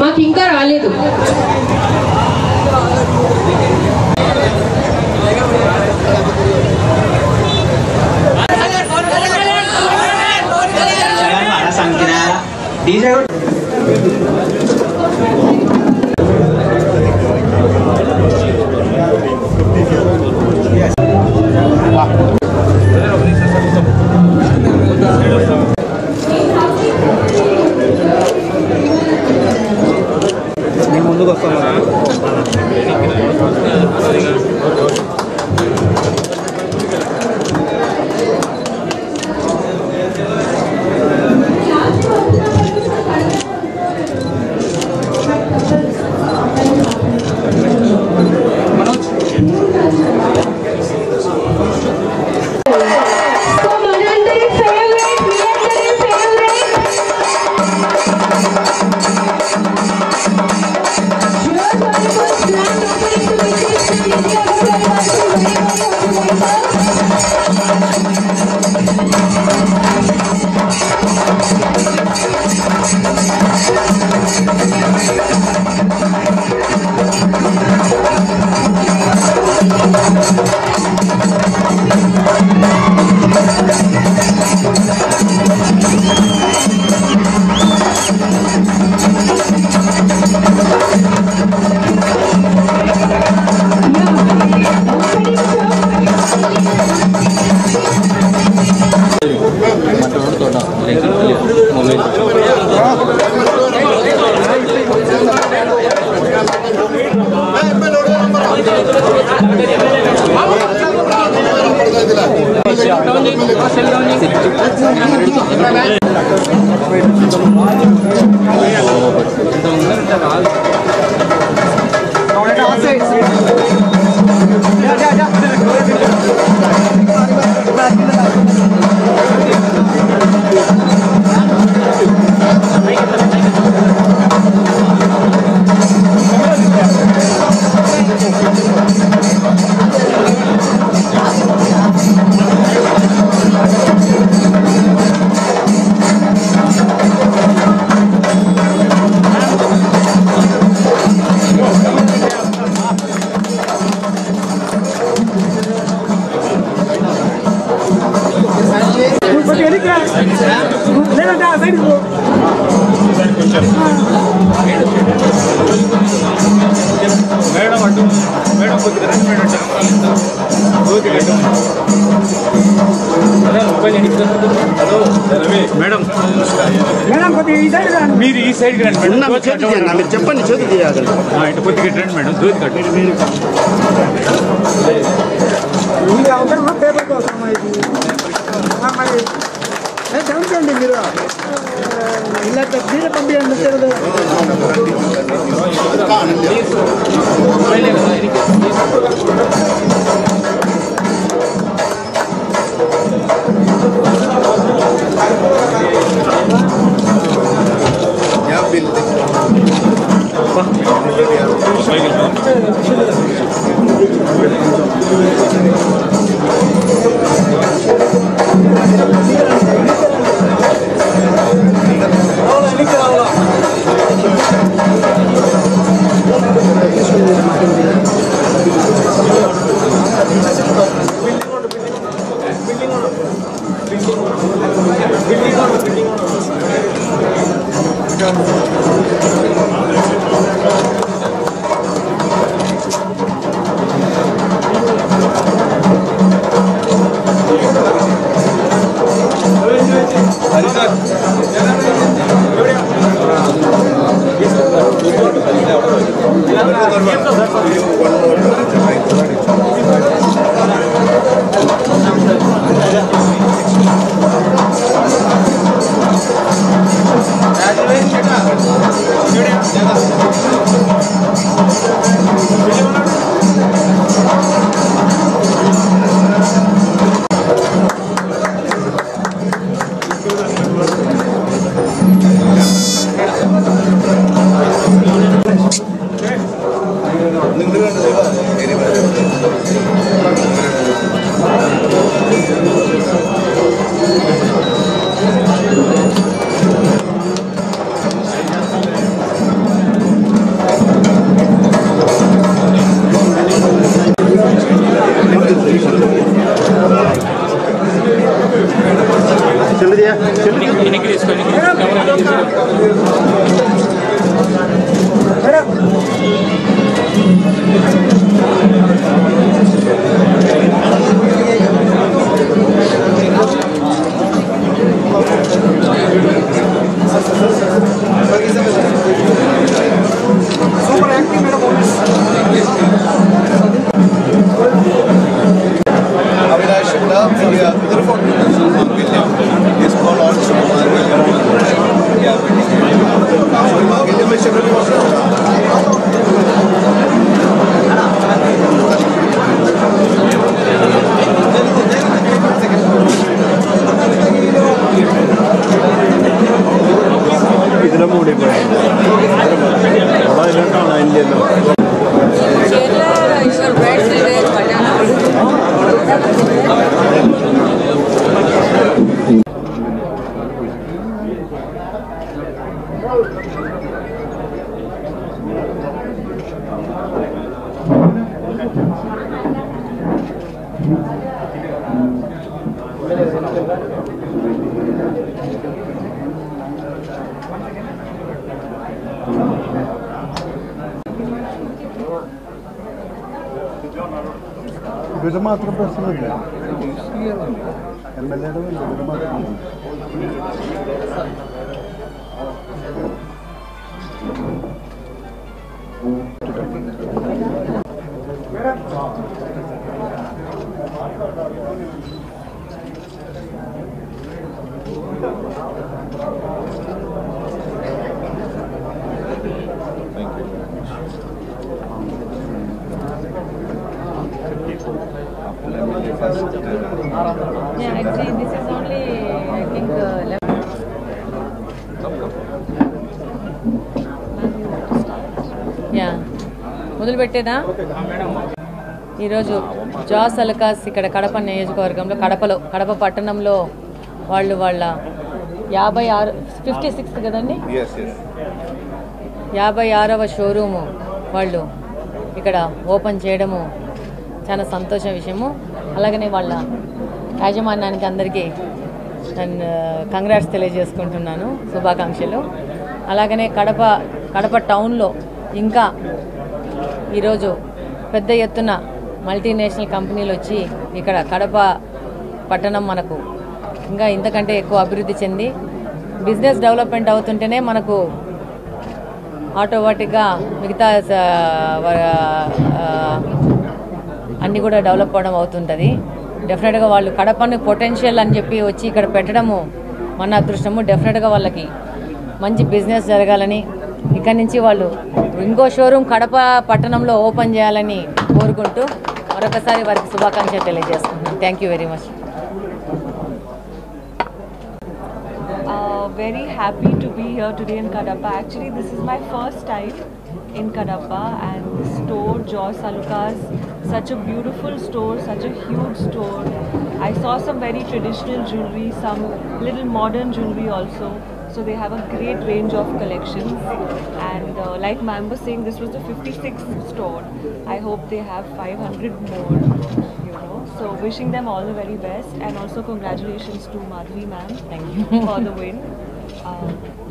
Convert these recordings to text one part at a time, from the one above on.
మాకు ఇంకా రాలేదు. మీరు ఈ సైడ్కి రండి మేడం. మీరు చెప్పండి, చేతి తీయాలి. ఇటు కొద్దిగా రండి మేడం, దూది కట్టండి. చంపండి మీరు ఇలా తీర పంపించండి. ఎన్నికి తీసుకొని super acting madam. Avinash Shukla, the other foundation for William is called also William. Yeah, ഇതിലെ മൂടി പോയി ഇന്ത്യയിലോ വിധമാത്രം പ്രശ്നമില്ല MLA-യുടെ വിധമാത്രം Yeah, actually this is only, I think, yeah. మొదలు పెట్టేదా? ఈరోజు జాస్ అలకాస్ ఇక్కడ కడప నియోజకవర్గంలో కడప పట్టణంలో వాళ్ళ 56 కదండి, 56వ షోరూము వాళ్ళు ఇక్కడ ఓపెన్ చేయడము చాలా సంతోష విషయము. అలాగనే వాళ్ళ యాజమాన్యానికి అందరికీ నేను కంగ్రాట్స్ తెలియజేసుకుంటున్నాను, శుభాకాంక్షలు. అలాగనే కడప టౌన్లో ఇంకా ఈరోజు పెద్ద ఎత్తున మల్టీనేషనల్ కంపెనీలు వచ్చి ఇక్కడ కడప పట్టణం మనకు ఇంకా ఇంతకంటే ఎక్కువ అభివృద్ధి చెంది బిజినెస్ డెవలప్మెంట్ అవుతుంటేనే మనకు ఆటోమేటిక్గా మిగతా అన్నీ కూడా డెవలప్ అవ్వడం అవుతుంటుంది. డెఫినెట్గా వాళ్ళు కడపని పొటెన్షియల్ అని చెప్పి వచ్చి ఇక్కడ పెట్టడము మన అదృష్టము. డెఫినెట్గా వాళ్ళకి మంచి బిజినెస్ జరగాలని, ఇక్కడి నుంచి వాళ్ళు ఇంకో షోరూమ్ కడప పట్టణంలో ఓపెన్ చేయాలని కోరుకుంటూ మరొకసారి వారికి శుభాకాంక్షలు తెలియజేస్తున్నాను. Thank you very much. Very happy to be here today in Kadapa. Actually, this is my first time in Kadapa, and the store, Jaws Alukas, such a beautiful store, such a huge store. I saw some very traditional jewelry, some little modern jewelry also. So they have a great range of collections, and like ma'am was saying, this was the 56th store. I hope they have 500 more, you know. So wishing them all the very best, and also congratulations to Madhvi ma'am, Thank you. for the win.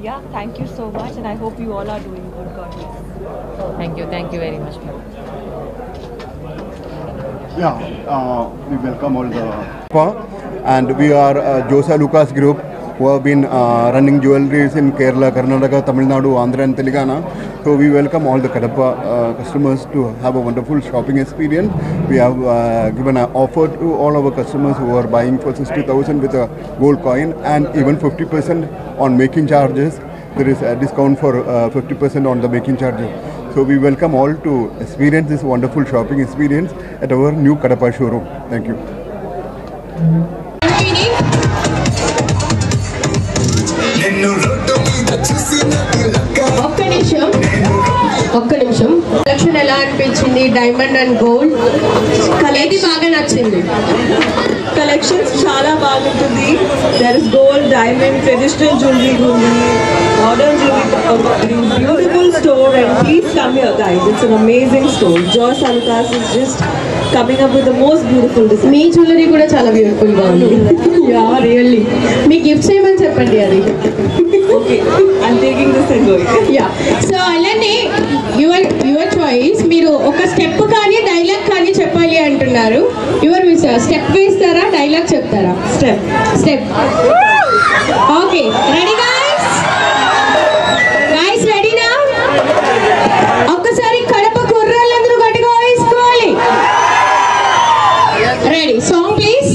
Yeah, thank you so much, and I hope you all are doing good. God bless. Thank you very much. Yeah, we welcome all the and we are Jaws Alukas Group, who have been running jewelries in Kerala, Karnataka, Tamil Nadu, Andhra and Telangana. So we welcome all the Kadapa customers to have a wonderful shopping experience. We have given an offer to all our customers who are buying for 60,000 with a gold coin, and even 50% on making charges. There is a discount for 50% on the making charges. So we welcome all to experience this wonderful shopping experience at our new Kadapa showroom. Thank you. ఒక్క నిమిషం collection ఎలా అనిపించింది? Diamond and gold ఏది బాగా నచ్చింది? Collections చాలా బాగుంటుంది. There is gold, diamond, traditional jewelry ఉంది, modern jewelry, beautiful store, and please come here, guys. It's an amazing store. Joss Alucas is just coming up with the most beautiful design. Me jewellery కూడా చాలా beautiful గా ఉంది. Yeah really. మీ gifts ఏమని చెప్పండి అది. Okay, I'm taking this and going. Yeah. So అలానే your choice. మీరు ఒక స్టెప్ కానీ డైలాగ్ కానీ చెప్పాలి అంటున్నారు. యువర్ మిస్ స్టెప్ వేస్తారా డైలాగ్ చెప్తారా? స్టెప్. Okay ready guys? రెడీనా? ఒక్కసారి కడప కుర్రాళ్ళందరూ గట్టిగా వేసుకోవాలి. రెడీ? Song please.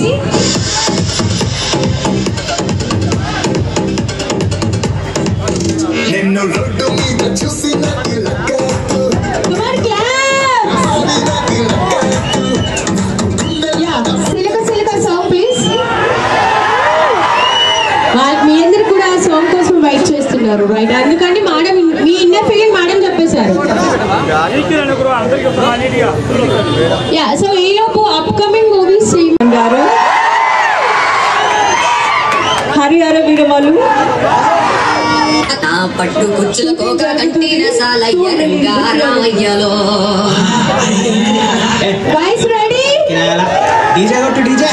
మీ అందరు కూడా ఆ సాంగ్ కోసం వెయిట్ చేస్తున్నారు రైట్? అందుకని మేడం మీ ఇన్నర్ ఫీలింగ్ మేడం చెప్పేశారు. యా. సో ఈలోపు అప్కమింగ్ మూవీస్ గారు హరిహర వీరమలు పట్టు కుచ్చులకు కట్టిన సాలయ్య రంగారామయ్యలో గైస్ రెడీ? డీజే కొట్టు డీజే.